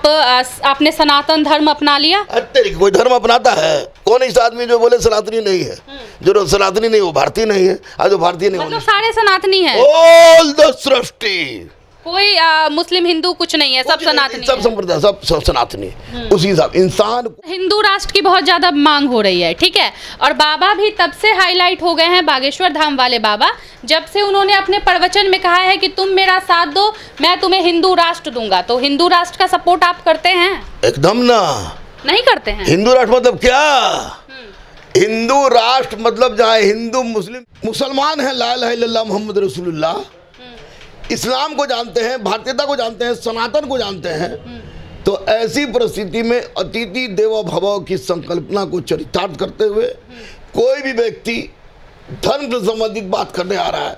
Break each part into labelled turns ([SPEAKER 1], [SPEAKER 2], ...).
[SPEAKER 1] आपने सनातन धर्म अपना लिया?
[SPEAKER 2] अरे कोई धर्म अपनाता है? कौन इस आदमी जो बोले सनातनी नहीं है? जो सनातनी नहीं वो भारतीय नहीं है। आज जो भारतीय नहीं
[SPEAKER 1] मतलब सारे सनातनी हैं।
[SPEAKER 2] ऑल द सृष्टि,
[SPEAKER 1] कोई मुस्लिम हिंदू कुछ नहीं है, सब सनातनी,
[SPEAKER 2] सब संप्रदाय, सब सनातनी। उसी हिसाब इंसान
[SPEAKER 1] हिंदू राष्ट्र की बहुत ज्यादा मांग हो रही है, ठीक है। और बाबा भी तब से हाईलाइट हो गए हैं, बागेश्वर धाम वाले बाबा, जब से उन्होंने अपने प्रवचन में कहा है कि तुम मेरा साथ दो, मैं तुम्हें हिंदू राष्ट्र दूंगा। तो हिंदू राष्ट्र का सपोर्ट आप करते हैं?
[SPEAKER 2] एकदम ना, नहीं
[SPEAKER 1] करते हैं।
[SPEAKER 2] हिंदू राष्ट्र मतलब क्या? हिंदू राष्ट्र मतलब जहाँ हिंदू मुसलमान है, ला इलाहा इल्लल्लाह मोहम्मद रसूलुल्लाह, इस्लाम को जानते हैं, भारतीयता को जानते हैं, सनातन को जानते हैं, तो ऐसी परिस्थिति में अतिथि देवो भव की संकल्पना को चरितार्थ करते हुए कोई भी व्यक्ति धर्म से संबंधित बात करने आ रहा है,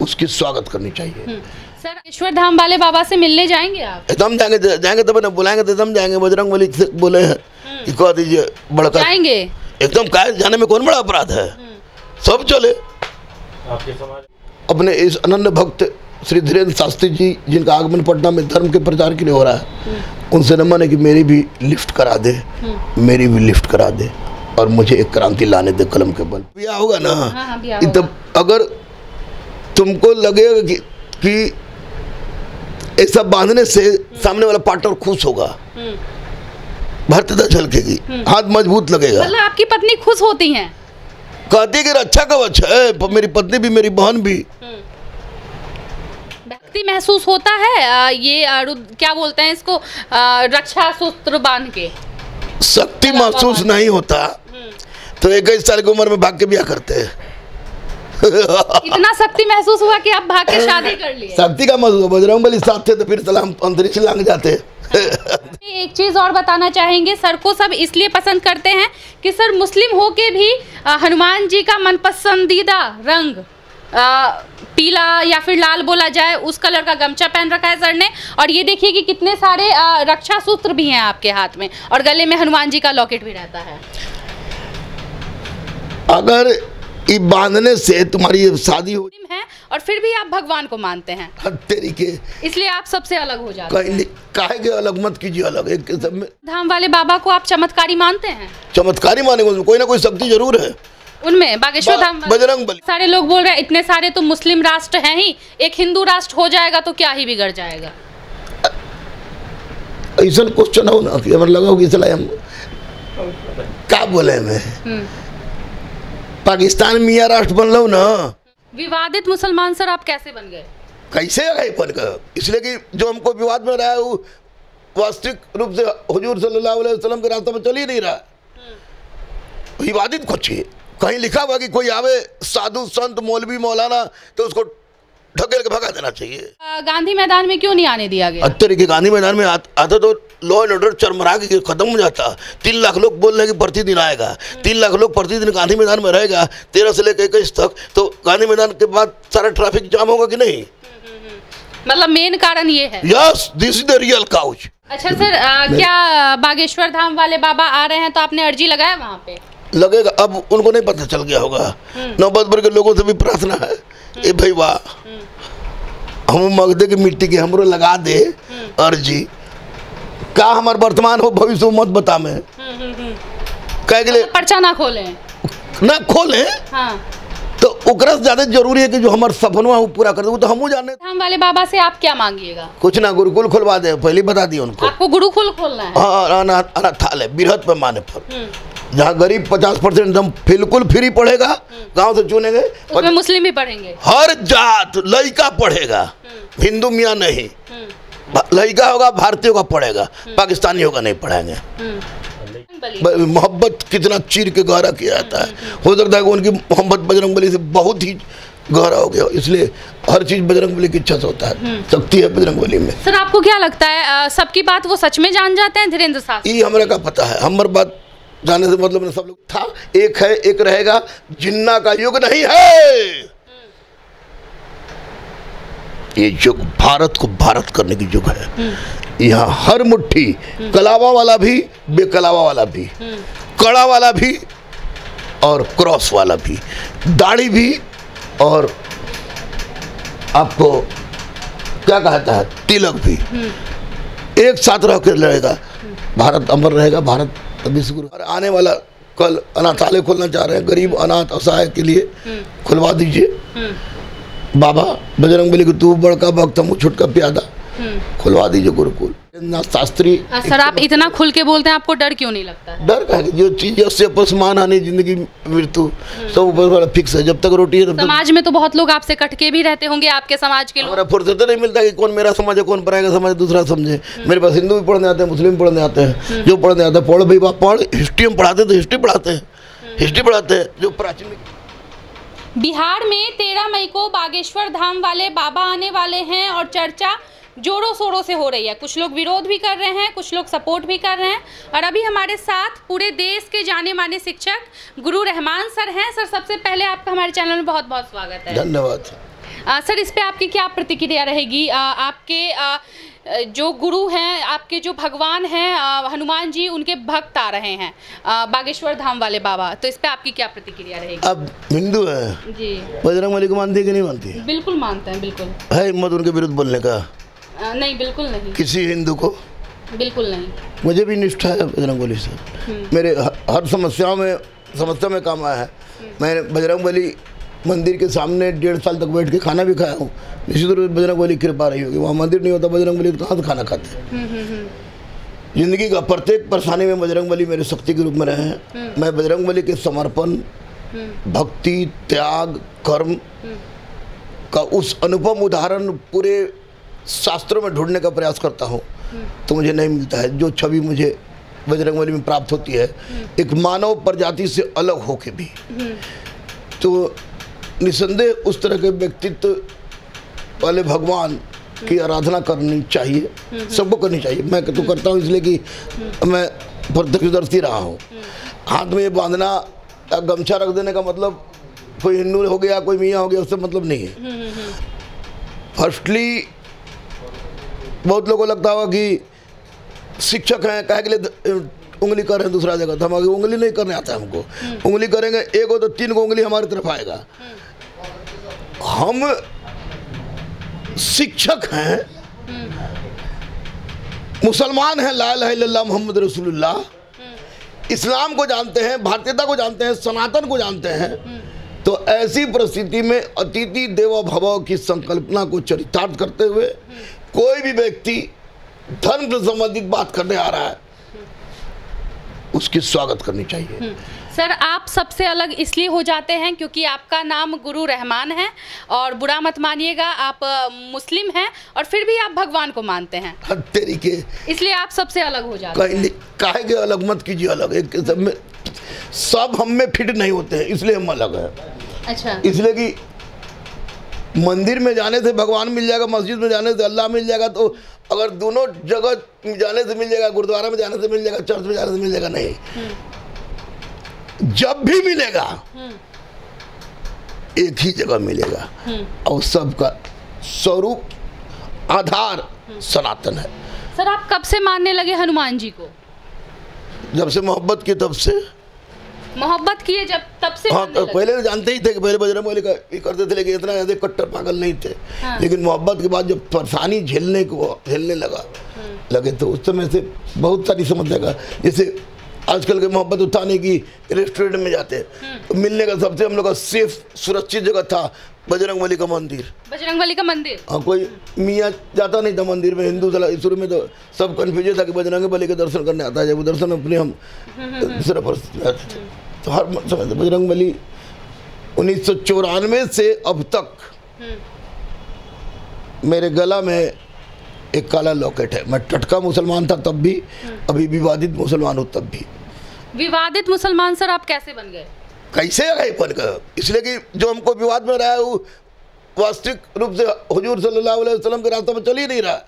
[SPEAKER 2] उसकी स्वागत करनी चाहिए।
[SPEAKER 1] सर, बागेश्वर धाम वाले बाबा से मिलने जाएंगे आप?
[SPEAKER 2] एकदम जाएंगे तब ना, बुलाएंगे तो एकदम जाएंगे। बजरंगबली से बोले हैं कि कह दीजिए बड़का
[SPEAKER 1] जाएंगे
[SPEAKER 2] एकदम। काय जाने में कौन बड़ा अपराध है? सब चले।
[SPEAKER 3] आपके समाज
[SPEAKER 2] अपने इस अनन्य भक्त श्री धीरेन्द्र शास्त्री जी, जिनका आगमन पटना में धर्म के प्रचार के लिए हो रहा है, उनसे नमन है कि मेरी भी लिफ्ट करा दे, मेरी भी लिफ्ट करा दे और मुझे एक क्रांति लाने दे कलम के बल। ब्याह होगा ना।
[SPEAKER 1] हाँ,
[SPEAKER 2] तब अगर तुमको लगेगा कि ऐसा बांधने से सामने वाला पार्टनर खुश होगा, भारतीयता झलकेगी, हाथ मजबूत लगेगा।
[SPEAKER 1] मतलब आपकी पत्नी खुश होती हैं?
[SPEAKER 2] कहती कि रक्षा कवच है, मेरी पत्नी भी मेरी बहन भी।
[SPEAKER 1] भक्ति महसूस होता है ये क्या बोलते हैं इसको, रक्षा सूत्र बांध के?
[SPEAKER 2] शक्ति महसूस नहीं होता तो 21 साल की उम्र में भाग के ब्याह करते हैं।
[SPEAKER 1] इतना शक्ति महसूस हुआ कि आप भाग के शादी कर लिए?
[SPEAKER 2] शक्ति का महसूस, बजरंगबली साथ थे तो फिर सलाम अंतरिक्ष लांग जाते।
[SPEAKER 1] एक चीज और बताना चाहेंगे, सर को सब इसलिए पसंद करते हैं कि सर मुस्लिम होके भी हनुमान जी का मनपसंदीदा रंग पीला या फिर लाल बोला जाए, उस कलर का गमछा पहन रखा है सर ने। और ये देखिए कि कितने सारे रक्षा सूत्र भी हैं आपके हाथ में, और गले में हनुमान जी का लॉकेट भी रहता है।
[SPEAKER 2] अगर ये बांधने से तुम्हारी शादी हो
[SPEAKER 1] है और फिर भी आप भगवान को मानते हैं,
[SPEAKER 2] तरीके,
[SPEAKER 1] इसलिए आप सबसे अलग हो जाते हैं।
[SPEAKER 2] काहे के अलग मत कीजिए, अलग एक सब में।
[SPEAKER 1] धाम वाले बाबा को आप चमत्कारी मानते हैं?
[SPEAKER 2] चमत्कारी मानेंगे, कोई ना कोई शक्ति जरूर है
[SPEAKER 1] उनमें। बागेश्वर धाम
[SPEAKER 2] बजरंगबली।
[SPEAKER 1] सारे लोग बोल रहे हैं इतने सारे तो मुस्लिम राष्ट्र हैं ही, एक हिंदू राष्ट्र हो जाएगा तो क्या ही बिगड़ जाएगा?
[SPEAKER 2] ऐसा क्वेश्चन हो ना कि हमारे लगा कि चला हम क्या बोले मैं, पाकिस्तान मियाँ राष्ट्र बन लो ना।
[SPEAKER 1] विवादित मुसलमान सर आप कैसे बन गए?
[SPEAKER 2] कैसे गए बन गए? इसलिए कि जो हमको विवाद में रहा है वो वास्तविक रूप से हुजूर सल्लल्लाहु अलैहि वसल्लम के रास्ते में चल ही नहीं रहा। विवादित कुछ है, कहीं लिखा हुआ कि कोई आवे साधु संत मौलवी मौलाना तो उसको ढकेल के भगा देना चाहिए।
[SPEAKER 1] गांधी मैदान में क्यों नहीं आने दिया गया?
[SPEAKER 2] अच्छे के गांधी मैदान में आता तो लॉ एंड ऑर्डर चरमरा के खत्म हो जाता। 3 लाख लोग बोल रहे हैं कि प्रतिदिन आएगा, 3 लाख लोग प्रतिदिन गांधी मैदान में रहेगा 13 से लेकर 21 तक, तो गांधी मैदान के बाद सारा ट्रैफिक जाम होगा कि नहीं?
[SPEAKER 1] मतलब मेन कारण ये है।
[SPEAKER 2] Yes, this is the real couch.
[SPEAKER 1] अच्छा सर, क्या बागेश्वर धाम वाले बाबा आ रहे हैं तो आपने अर्जी लगाया वहाँ पे?
[SPEAKER 2] लगेगा, अब उनको नहीं पता चल गया होगा। नौबतपुर के लोगों से भी प्रार्थना है, ए भाई वाह, हम मगधे की मिट्टी के हमरो लगा दे अर्जी, का हमार वर्तमान हो भविष्य मत बता में कह के लिए
[SPEAKER 1] पर्चा ना खोले
[SPEAKER 2] हाँ। तो ओकरा से ज्यादा जरूरी है कि जो हमारे सपनवा वो पूरा कर दे, वो तो हम जाने।
[SPEAKER 1] धाम वाले बाबा से आप क्या मांगिएगा?
[SPEAKER 2] कुछ ना, गुरुकुल खुलवा दे, पहले बता दिए उनको।
[SPEAKER 1] आपको गुरुकुल खोलना है?
[SPEAKER 2] हाँ, अनाथालय बृहद पैमाने पर, जहाँ गरीब 50% एकदम बिल्कुल फ्री पढ़ेगा, गांव से चुनेंगे,
[SPEAKER 1] उसमें मुस्लिम भी पढ़ेंगे,
[SPEAKER 2] हर जात लड़का पढ़ेगा, हिंदू मियाँ नहीं, लड़का होगा भारतीय का पढ़ेगा, पाकिस्तानी होगा नहीं पढ़ाएंगे। मोहब्बत कितना चीर के गहरा किया जाता है, हो सकता है कि उनकी मोहब्बत बजरंगबली से बहुत ही गहरा हो गया, इसलिए हर चीज बजरंगबली की इच्छा से होता है, शक्ति है बजरंगबली में।
[SPEAKER 1] सर आपको क्या लगता है सबकी बात वो सच में जान जाते हैं धीरेन्द्र शास्त्री?
[SPEAKER 2] ये हमारे का पता है, हमारी बात जाने से मतलब सब लोग था, एक है एक रहेगा, जिन्ना का युग नहीं है ये युग, भारत को भारत करने की युग है। यहाँ हर मुट्ठी, कलावा वाला भी, बेकलावा वाला भी, कड़ा वाला भी और क्रॉस वाला भी, दाढ़ी भी और आपको क्या कहता है तिलक भी, एक साथ रह कर लड़ेगा, भारत अमर रहेगा, भारत विश्व गुरु। और आने वाला कल अनाथालय खोलना चाह रहे हैं, गरीब अनाथ असहाय के लिए खुलवा दीजिए। बाबा बजरंगबली को तू बड़का भक्त हम छोटका प्यादा, खुलवा दीजिए गुरुकुल। शास्त्री
[SPEAKER 1] सर आप इतना खुल के बोलते हैं, आपको डर क्यों नहीं लगता है?
[SPEAKER 2] डर का है, जो चीज उससे अपमान आने जिंदगी मृत्यु सब ऊपर वाला फिक्स है। जब तक रोटी है तब तक।
[SPEAKER 1] समाज में तो बहुत लोग आपसे कटके भी रहते होंगे, आपके समाज के लोग।
[SPEAKER 2] हमारा फुर्सत नहीं मिलता कि कौन मेरा समाज है, कौन पढ़ाएगा समाज दूसरा समझे। मेरे पास हिंदू भी पढ़ने आते हैं, मुस्लिम पढ़ने आते हैं, जो पढ़ने आता है पढ़ भाई बाप पढ़। हिस्ट्री हम पढ़ाते तो हिस्ट्री पढ़ाते हैं, हिस्ट्री पढ़ाते हैं जो प्राचीन।
[SPEAKER 1] बिहार में 13 मई को बागेश्वर धाम वाले बाबा आने वाले हैं और चर्चा जोरों शोरों से हो रही है। कुछ लोग विरोध भी कर रहे हैं, कुछ लोग सपोर्ट भी कर रहे हैं। और अभी हमारे साथ पूरे देश के जाने माने शिक्षक गुरु रहमान सर हैं। सर सबसे पहले आपका हमारे चैनल में बहुत बहुत स्वागत है।
[SPEAKER 2] धन्यवाद।
[SPEAKER 1] सर इस पे आपकी क्या प्रतिक्रिया रहेगी? आपके जो गुरु हैं, आपके जो भगवान हैं हनुमान जी, उनके भक्त आ रहे हैं बागेश्वर धाम वाले बाबा, तो इस पे आपकी क्या प्रतिक्रिया रहेगी?
[SPEAKER 2] अब हिंदू है
[SPEAKER 1] जी,
[SPEAKER 2] बजरंगबली को मानती है कि नहीं मानती?
[SPEAKER 1] बिल्कुल मानते हैं, बिल्कुल।
[SPEAKER 2] है हिम्मत उनके विरुद्ध बोलने का?
[SPEAKER 1] नहीं, बिल्कुल नहीं।
[SPEAKER 2] किसी हिंदू को?
[SPEAKER 1] बिल्कुल नहीं।
[SPEAKER 2] मुझे भी निष्ठा है बजरंगबली से। मेरे हर समस्या में काम आया है। मैंने बजरंगबली मंदिर के सामने 1.5 साल तक बैठ के खाना भी खाया हूँ। निश्चित रूप से बजरंगबली कृपा रही होगी। वहाँ मंदिर नहीं होता बजरंगबली तो कहाँ से खाना खाते? जिंदगी का प्रत्येक परेशानी में बजरंगबली मेरे शक्ति के रूप में रहे हैं। मैं बजरंगबली के समर्पण, भक्ति, त्याग, कर्म का उस अनुपम उदाहरण पूरे शास्त्रों में ढूंढने का प्रयास करता हूँ, तो मुझे नहीं मिलता है। जो छवि मुझे बजरंगबली में प्राप्त होती है, एक मानव प्रजाति से अलग होके भी, तो निसंदेह उस तरह के व्यक्तित्व वाले भगवान की आराधना करनी चाहिए, सबको करनी चाहिए। मैं तो करता हूँ इसलिए कि मैं प्रत्यक्षदर्शी रहा हूँ। हाथ में ये बांधना या गमछा रख देने का मतलब कोई हिंदू हो गया, कोई मियाँ हो गया, उससे मतलब नहीं है। फर्स्टली बहुत लोगों को लगता होगा कि शिक्षक हैं, कहे के लिए उंगली कर रहे हैं दूसरा जगह, तो हम आगे उंगली नहीं करने आता है। हमको उंगली करेंगे एक हो तो 3 को उंगली हमारी तरफ आएगा। हम शिक्षक हैं, मुसलमान हैं, ला इलाहा इल्लल्लाह मोहम्मद रसूलुल्लाह, इस्लाम को जानते हैं, भारतीयता को जानते हैं, सनातन को जानते हैं। तो ऐसी परिस्थिति में अतिथि देवो भव की संकल्पना को चरितार्थ करते हुए कोई भी व्यक्ति धर्म से संबंधित बात करने आ रहा है, उसकी स्वागत करनी चाहिए।
[SPEAKER 1] सर आप सबसे अलग इसलिए हो जाते हैं क्योंकि आपका नाम गुरु रहमान है, और बुरा मत मानिएगा, आप मुस्लिम हैं और फिर भी आप भगवान को मानते हैं।
[SPEAKER 2] तेरी के
[SPEAKER 1] इसलिए आप सबसे अलग हो जाते हैं।
[SPEAKER 2] काहे के अलग मत कीजिए। अलग एक सब हम में फिट नहीं होते हैं, इसलिए हम अलग है।
[SPEAKER 1] अच्छा,
[SPEAKER 2] इसलिए कि मंदिर में जाने से भगवान मिल जाएगा, मस्जिद में जाने से अल्लाह मिल जाएगा, तो अगर दोनों जगह जाने से मिल जाएगा, गुरुद्वारा में जाने से मिल जाएगा, चर्च में जाने से मिल जाएगा, नहीं। जब भी मिलेगा एक ही जगह मिलेगा, और सबका स्वरूप आधार सनातन है।
[SPEAKER 1] सर आप कब से मानने लगे हनुमान जी को?
[SPEAKER 2] जब से मोहब्बत की, तब से
[SPEAKER 1] मोहब्बत किए जब, तब से?
[SPEAKER 2] हाँ, पहले तो जानते ही थे कि पहले बजरंगबली का ये करते थे, लेकिन इतना ज़्यादा कट्टर पागल नहीं थे। लेकिन मोहब्बत के बाद जब परेशानी झेलने लगे तो उस समय से बहुत सारी समस्या का, जैसे आजकल के मोहब्बत उठाने की रेस्टोरेंट में जाते हैं, तो मिलने का सबसे हम लोग का सेफ सुरक्षित जगह था बजरंगबली का मंदिर।
[SPEAKER 1] बजरंगबली का मंदिर?
[SPEAKER 2] हाँ, कोई मियाँ जाता नहीं था मंदिर में। हिंदू शुरू में तो सब कन्फ्यूजन था कि बजरंगबली के दर्शन करने आता है, जब वो दर्शन अपने हम दूसरा परिस्थिति में आते थे। तो हर समय बजरंगबली 1994 से अब तक मेरे गला में एक काला लॉकेट है। मैं टटका मुसलमान था तब भी, अभी विवादित मुसलमान हूँ तब भी।
[SPEAKER 1] विवादित मुसलमान सर आप कैसे बन गए?
[SPEAKER 2] कैसे गए बन गए? इसलिए कि जो हमको विवाद में रहा है वो वास्तविक रूप से हुजूर सल्लल्लाहु अलैहि वसल्लम के रास्ते में चल ही नहीं रहा।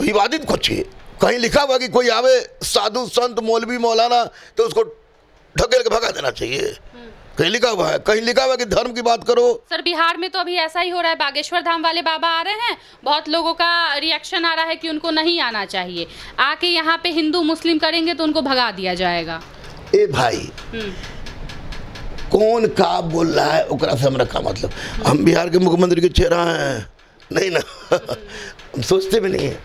[SPEAKER 2] विवादित कुछ है। कहीं लिखा हुआ कि कोई आवे साधु संत मौलवी मौलाना तो उसको ढकेल के भगा देना चाहिए, कहीं लिखा हुआ है? कहीं लिखा हुआ है कि धर्म की बात करो?
[SPEAKER 1] सर बिहार में तो अभी ऐसा ही हो रहा है, बागेश्वर धाम वाले बाबा आ रहे हैं, बहुत लोगों का रिएक्शन आ रहा है कि उनको नहीं आना चाहिए, आके यहाँ पे हिंदू मुस्लिम करेंगे तो उनको भगा दिया जाएगा।
[SPEAKER 2] ए भाई, कौन का बोल रहा है ओकरा से हमरा का मतलब? हम बिहार के मुख्यमंत्री के चेहरा हैं नहीं ना। हम सोचते भी नहीं है।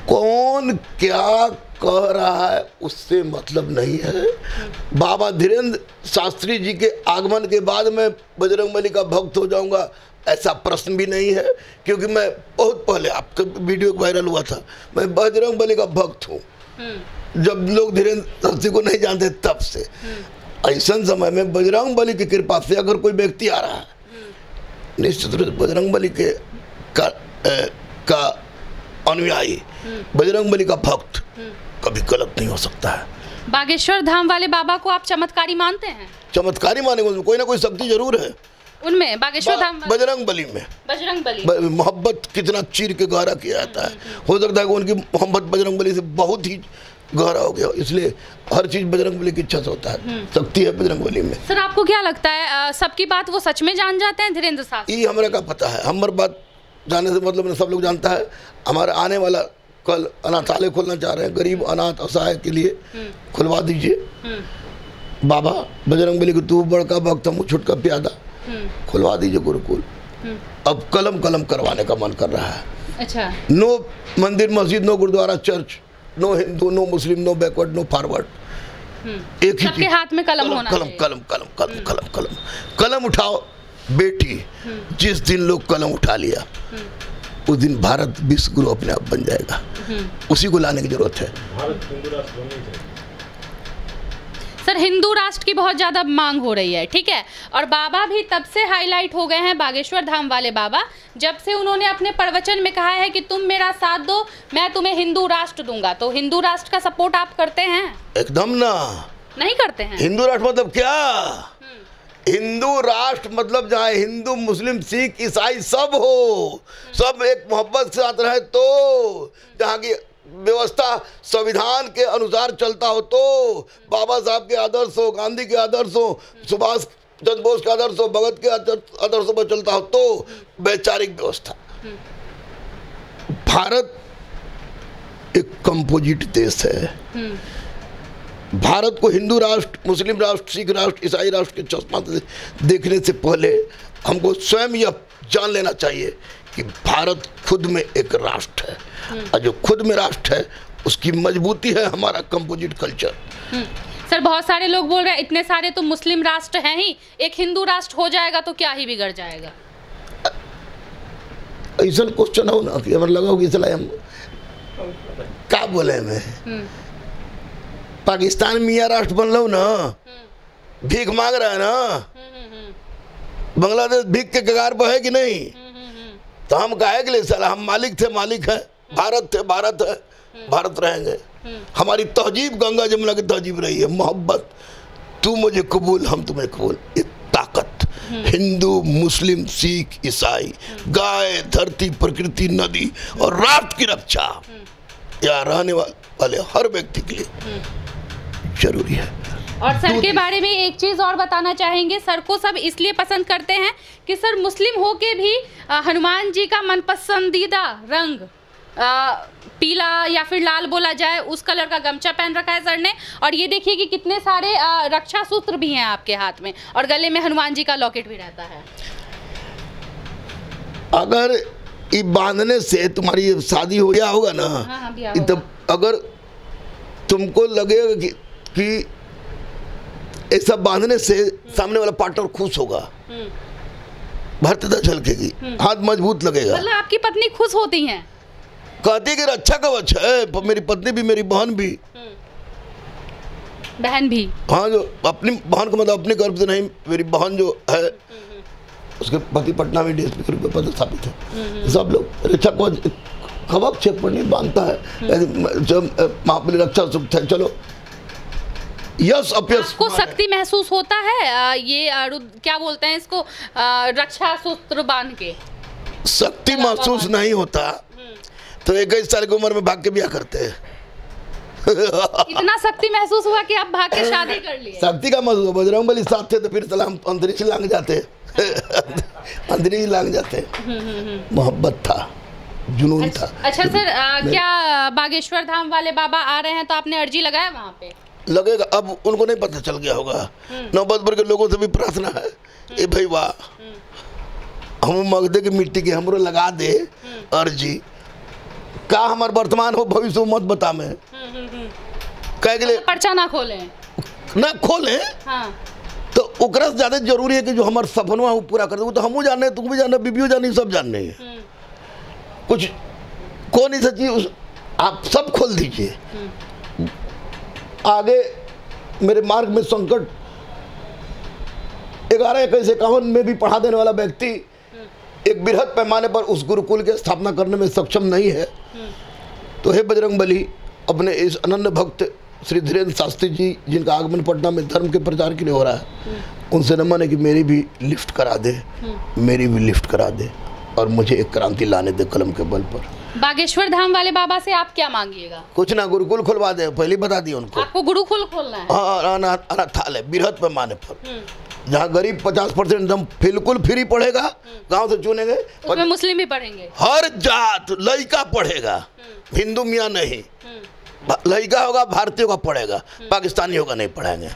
[SPEAKER 2] कौन क्या कह रहा है उससे मतलब नहीं है। बाबा धीरेन्द्र शास्त्री जी के आगमन के बाद मैं बजरंगबली का भक्त हो जाऊंगा ऐसा प्रश्न भी नहीं है, क्योंकि मैं बहुत पहले आपका वीडियो वायरल हुआ था, मैं बजरंगबली का भक्त हूँ जब लोग धीरेन्द्र शास्त्री को नहीं जानते तब से। ऐसा समय में बजरंगबली की कृपा से अगर कोई व्यक्ति आ रहा है, निश्चित रूप से बजरंगबली के का अनुयायी, बजरंगबली का भक्त कभी गलत नहीं हो सकता है।
[SPEAKER 1] बागेश्वर धाम वाले बाबा को आप चमत्कारी मानते हैं?
[SPEAKER 2] चमत्कारी मानेंगे, उसमें कोई ना कोई शक्ति जरूर है
[SPEAKER 1] उनमें, बागेश्वर धाम
[SPEAKER 2] बजरंगबली में।
[SPEAKER 1] बजरंगबली
[SPEAKER 2] मोहब्बत कितना चीर के गहरा किया जाता है। हो सकता है कि उनकी मोहब्बत बजरंगबली से बहुत ही गहरा हो गया, इसलिए हर चीज बजरंगबली की इच्छा से होता है। शक्ति है बजरंगबली में।
[SPEAKER 1] सर आपको क्या लगता है सबकी बात वो सच में जान जाते हैं धीरेन्द्र शास्त्री?
[SPEAKER 2] ये हमारे का पता है, हमारे बात जाने से मतलब सब लोग जानता है। हमारा आने वाला कल अनाथालय खोलना चाह रहे हैं, गरीब अनाथ असहाय के लिए खुलवा दीजिए। बाबा बजरंगबली को तू बड़का भक्त हम छुटका प्यादा, खुलवा दीजिए गुरुकुल। अब कलम कलम करवाने का मन कर रहा है।
[SPEAKER 1] अच्छा।
[SPEAKER 2] नो मंदिर मस्जिद, नो गुरुद्वारा church, no Hindu, no Muslim, no backward, no forward. एक ही
[SPEAKER 1] सबके हाथ में कलम होना
[SPEAKER 2] चाहिए। कलम कलम उठाओ बेटी। जिस दिन लोग कलम उठा लिया उस दिन भारत विश्व गुरु अपने आप बन जाएगा। उसी को लाने की जरूरत है।
[SPEAKER 1] सर हिंदू राष्ट्र की बहुत ज़्यादा मांग हो रही है, ठीक है, और बाबा भी तब से हाईलाइट हो गए हैं, बागेश्वर धाम वाले बाबा, जब से उन्होंने अपने प्रवचन में कहा है कि तुम मेरा साथ दो मैं तुम्हें हिंदू राष्ट्र दूंगा। तो हिंदू राष्ट्र का सपोर्ट आप करते हैं?
[SPEAKER 2] एकदम ना। नहीं
[SPEAKER 1] करते हैं?
[SPEAKER 2] हिंदू राष्ट्र मतलब क्या? हिंदू राष्ट्र मतलब जहाँ हिंदू मुस्लिम सिख ईसाई सब हो, सब एक मोहब्बत के साथ रहे, तो जहाँ की व्यवस्था संविधान के अनुसार चलता हो, तो बाबा साहब के आदर्श हो, गांधी के आदर्श हो, सुभाष चंद्र बोस के आदर्श हो, भगत के आदर्शों पर चलता हो, तो वैचारिक व्यवस्था। भारत एक कंपोजिट देश है। भारत को हिंदू राष्ट्र, मुस्लिम राष्ट्र, सिख राष्ट्र, ईसाई राष्ट्र के चश्मा से देखने से पहले हमको स्वयं यह जान लेना चाहिए कि भारत खुद में एक राष्ट्र है, और जो खुद में राष्ट्र है उसकी मजबूती है हमारा कंपोजिट कल्चर।
[SPEAKER 1] सर बहुत सारे लोग बोल रहे हैं इतने सारे तो मुस्लिम राष्ट्र हैं ही, एक हिंदू राष्ट्र हो जाएगा तो क्या ही बिगड़ जाएगा?
[SPEAKER 2] ऐसा क्वेश्चन हो ना कि हमारे लगा कि चला हम क्या बोले मैं, पाकिस्तान मियाँ राष्ट्र बन लो ना, भीख मांग रहा है ना, बांग्लादेश भीख के कगार पर है कि नहीं, तो हम काहे के लिए साला, हम मालिक थे मालिक है, भारत थे भारत है, भारत रहेंगे। हमारी तहजीब गंगा जमुना की तहजीब रही है, मोहब्बत, तू मुझे कबूल हम तुम्हें कबूल, ये ताकत। हिंदू मुस्लिम सिख ईसाई, गाय धरती प्रकृति नदी और राष्ट्र की रक्षा या रहने वाले हर व्यक्ति के लिए जरूरी है।
[SPEAKER 1] और सर के बारे में एक चीज़ और बताना चाहेंगे, सर को सब इसलिए पसंद करते हैं कि सर मुस्लिम होके भी हनुमान जी का मनपसंदीदा रंग पीला या फिर लाल बोला जाए उस कलर का गमछा पहन रखा है सर ने, और ये देखिए कि कितने सारे रक्षा सूत्र भी हैं आपके हाथ में, और गले में हनुमान जी का लॉकेट भी रहता है। अगर
[SPEAKER 2] ये बांधने से तुम्हारी शादी हो गया होगा ना, तब अगर तुमको लगेगा कि ऐसा बांधने से सामने वाला पार्टनर खुश होगा, भर्तता झलकेगी, हाथ मजबूत लगेगा।
[SPEAKER 1] मतलब आपकी पत्नी खुश होती हैं?
[SPEAKER 2] कहती कि रक्षा कवच है, मेरी पत्नी भी मेरी बहन भी।
[SPEAKER 1] बहन भी? हाँ,
[SPEAKER 2] जो अपनी बहन को मतलब अपने गर्भ से नहीं, मेरी बहन जो है उसके पति पटना में डीएसपी के रूप में पदस्थापित है। सब लोग रक्षा कवच खबक छेप पर नहीं बांधता है, जब महाबली रक्षा सुख है। चलो यस अपयस
[SPEAKER 1] को शक्ति महसूस होता है ये क्या बोलते हैं इसको, रक्षा सूत्र बांध के
[SPEAKER 2] शक्ति महसूस नहीं होता तो 21 साल की उम्र में भाग के ब्याह करते हैं।
[SPEAKER 1] इतना शक्ति महसूस हुआ कि आप भाग के शादी कर लिए?
[SPEAKER 2] शक्ति का महसूस, बजरंगबली साथ थे तो फिर सलाम अंतरिक्ष लांग जाते, अंतरिक्ष लांग जाते। मोहब्बत था, जुनून था।
[SPEAKER 1] अच्छा सर क्या बागेश्वर धाम वाले बाबा आ रहे हैं तो आपने अर्जी लगाया वहाँ पे?
[SPEAKER 2] लगेगा, अब उनको नहीं पता चल गया होगा। नौबतपुर के लोगों से भी प्रार्थना है, ए भाई वाह, हम मगधे की मिट्टी के हमरो लगा दे अर्जी का हमार वर्तमान हो भविष्य मत बता में कह के लिए
[SPEAKER 1] पर्चा ना खोलें
[SPEAKER 2] ना खोलें।
[SPEAKER 1] हाँ।
[SPEAKER 2] तो ओकरा से ज्यादा जरूरी है कि जो हमार सपना वो पूरा कर दे। वो तो हमू जाने, तुम भी जाने, बीबियो जाने, सब जानने हैं। कुछ कौन नहीं सची, आप सब खोल दीजिए। आगे मेरे मार्ग में संकट 1151 में भी पढ़ा देने वाला व्यक्ति एक बृहद पैमाने पर उस गुरुकुल की स्थापना करने में सक्षम नहीं है। तो हे बजरंगबली, अपने इस अनन्य भक्त श्री धीरेन्द्र शास्त्री जी, जिनका आगमन पटना में धर्म के प्रचार के लिए हो रहा है, उनसे नमन है कि मेरी भी लिफ्ट करा दे, मेरी भी लिफ्ट करा दे और मुझे एक क्रांति लाने दे कलम के बल पर।
[SPEAKER 1] बागेश्वर धाम वाले बाबा से आप क्या मांगिएगा?
[SPEAKER 2] कुछ ना, गुरुकुल खुलवा दे, पहले बता दिए उनको।
[SPEAKER 1] आपको गुरुकुल खोलना है?
[SPEAKER 2] हाँ, अनाथालय बृहद पैमाने पर, जहाँ गरीब 50% एकदम बिल्कुल फ्री पढ़ेगा, गांव से चुनेंगे,
[SPEAKER 1] उसमें मुस्लिम भी पढ़ेंगे,
[SPEAKER 2] हर जात लड़का पढ़ेगा, हिंदू मियाँ नहीं, लड़का होगा भारतीय का पढ़ेगा, पाकिस्तानी होगा नहीं पढ़ाएंगे।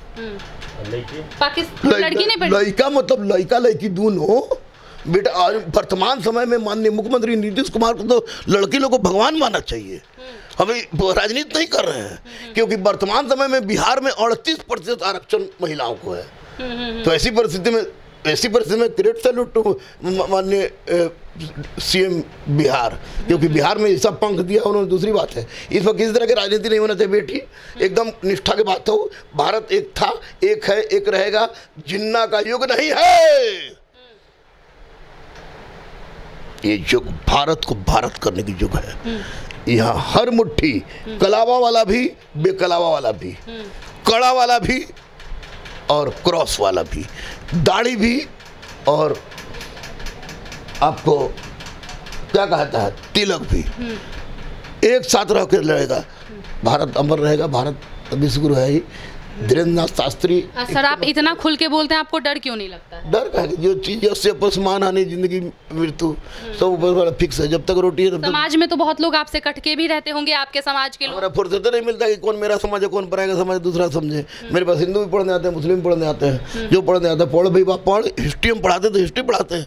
[SPEAKER 1] लड़की नहीं पढ़ेगी?
[SPEAKER 2] लड़का मतलब लड़का लड़की दोनों बेटा। और वर्तमान समय में माननीय मुख्यमंत्री नीतीश कुमार को तो लड़की लोगों को भगवान मानना चाहिए। हमें राजनीति नहीं कर रहे हैं, क्योंकि वर्तमान समय में बिहार में 38% आरक्षण महिलाओं को है। तो ऐसी परिस्थिति में ग्रेट सैल्यूट टू माननीय सीएम बिहार, क्योंकि बिहार में सब पंख दिया उन्होंने। दूसरी बात है, इस वक्त किसी तरह की राजनीति नहीं होना चाहिए बेटी, एकदम निष्ठा की बात हो। भारत एक था, एक है, एक रहेगा, जिन्ना का युग नहीं है। ये युग भारत को भारत करने की युग है। यहाँ हर मुट्ठी, कलावा वाला भी, बेकलावा वाला भी, कड़ा वाला भी और क्रॉस वाला भी, दाढ़ी भी और आपको क्या कहता है तिलक भी, एक साथ रह कर लड़ेगा। भारत अमर रहेगा, भारत विश्वगुरु है ही धीरेन्द्र नाथ शास्त्री।
[SPEAKER 1] सर, आप इतना खुल के बोलते हैं, आपको डर क्यों नहीं लगता है?
[SPEAKER 2] डर का है, जो चीज उससे अपमान आने, जिंदगी मृत्यु सब ऊपर वाला फिक्स है। जब तक रोटी है तब तक।
[SPEAKER 1] समाज में तो बहुत लोग आपसे कटके भी रहते होंगे, आपके समाज के लोग।
[SPEAKER 2] हमारा फुर्सत नहीं मिलता कि कौन मेरा समाज है, कौन पढ़ाएगा समाज दूसरा समझे। मेरे पास हिंदू भी पढ़ने आते हैं, मुस्लिम भी पढ़ने आते हैं। जो पढ़ने आता है पढ़ भाई बाप पढ़। हिस्ट्री हम पढ़ाते तो हिस्ट्री पढ़ाते हैं,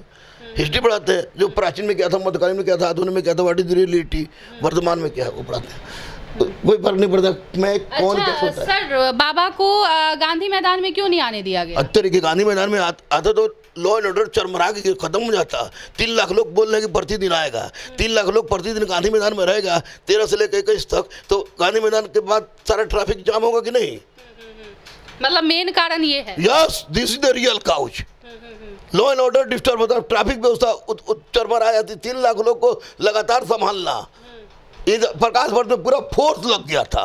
[SPEAKER 2] हिस्ट्री पढ़ाते हैं। जो प्राचीन में क्या था, मध्यकालीन में क्या था, आधुनिक में क्या था, व्हाट इज रियलिटी, वर्तमान में क्या है, वो पढ़ाते हैं। कोई फर्क नहीं पड़ता मैं कौन क्या सोचता है।
[SPEAKER 1] सर, बाबा को गांधी मैदान में क्यों नहीं आने दिया गया?
[SPEAKER 2] तरीके गांधी मैदान में आता तो लॉ एंड ऑर्डर चरमरा के खत्म हो जाता। 3 लाख लोग बोल रहे हैं कि प्रतिदिन आएगा, 3 लाख लोग प्रतिदिन गांधी मैदान में रहेगा, 13 से लेकर 21 तक। तो गांधी मैदान के बाद सारा ट्रैफिक जाम होगा कि नहीं?
[SPEAKER 1] मतलब मेन कारण ये है।
[SPEAKER 2] Yes, this is the real couch. Law and order disturb होता, ट्रैफिक व्यवस्था चरमरा जाती, 3 लाख लोग को लगातार संभालना। प्रकाश वर्ष में पूरा फोर्स लग गया था,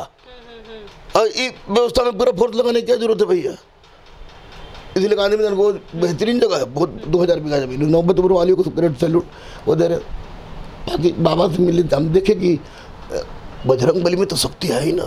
[SPEAKER 2] और इस व्यवस्था में पूरा फोर्स लगाने की क्या जरूरत है भैया? इसलिए गांधी मैदान बहुत बेहतरीन जगह है, बहुत 2000 बीघा जमीन, नौबत उम्र वालियों को ग्रेट सैल्यूट वो दे रहे। बाकी बाबा से मिले हम देखे कि बजरंगबली में तो शक्ति है ही ना।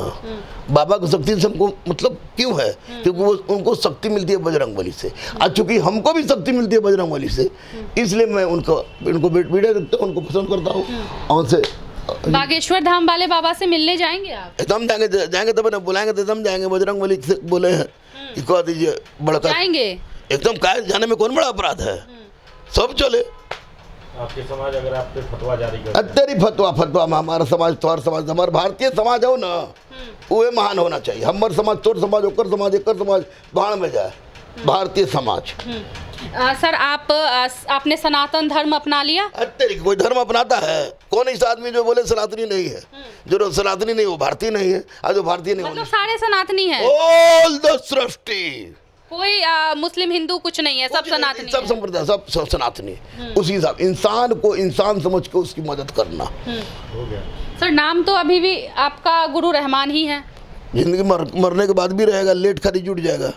[SPEAKER 2] बाबा की शक्ति से हमको मतलब क्यों है? क्योंकि वो उनको शक्ति मिलती है बजरंगबली से। आज चूंकि हमको भी शक्ति मिलती है बजरंगबली से, इसलिए मैं उनको वीडियो देखता हूँ, उनको पसंद करता हूँ। और उनसे
[SPEAKER 1] बागेश्वर धाम वाले बाबा से मिलने जाएंगे आप?
[SPEAKER 2] एकदम जाएंगे तब ना, बुलाएंगे तो एकदम जाएंगे। बजरंगबली से बोले हैं कि कह दीजिए बड़का
[SPEAKER 1] जाएंगे
[SPEAKER 2] एकदम। काय जाने में कौन बड़ा अपराध है, सब चले।
[SPEAKER 3] आपके समाज अगर आप पे फतवा जारी करे,
[SPEAKER 2] तेरी फतवा में हमारा समाज, तोहर समाज, हमारा भारतीय समाज हो ना, वो महान होना चाहिए। हमार समाज, तोर समाज, ओकर समाज, एकर समाज बाढ़ में जाए। भारतीय समाज।
[SPEAKER 1] सर, आपने सनातन धर्म अपना लिया?
[SPEAKER 2] तेरी कोई धर्म अपनाता है? कौन ऐसा आदमी जो बोले सनातनी नहीं है? जो सनातनी नहीं वो भारतीय नहीं है, और जो भारतीय नहीं
[SPEAKER 1] मतलब सारे सनातनी हैं।
[SPEAKER 2] ऑल द सृष्टि,
[SPEAKER 1] कोई मुस्लिम हिंदू कुछ नहीं है, सब सनातनी,
[SPEAKER 2] सब संप्रदाय, सब सनातनी। उसी हिसाब इंसान को इंसान समझ के उसकी मदद करना।
[SPEAKER 3] हो गया।
[SPEAKER 1] सर, नाम तो अभी भी आपका गुरु रहमान ही है।
[SPEAKER 2] जिंदगी मरने के बाद भी रहेगा, लेट खाली जुट जाएगा।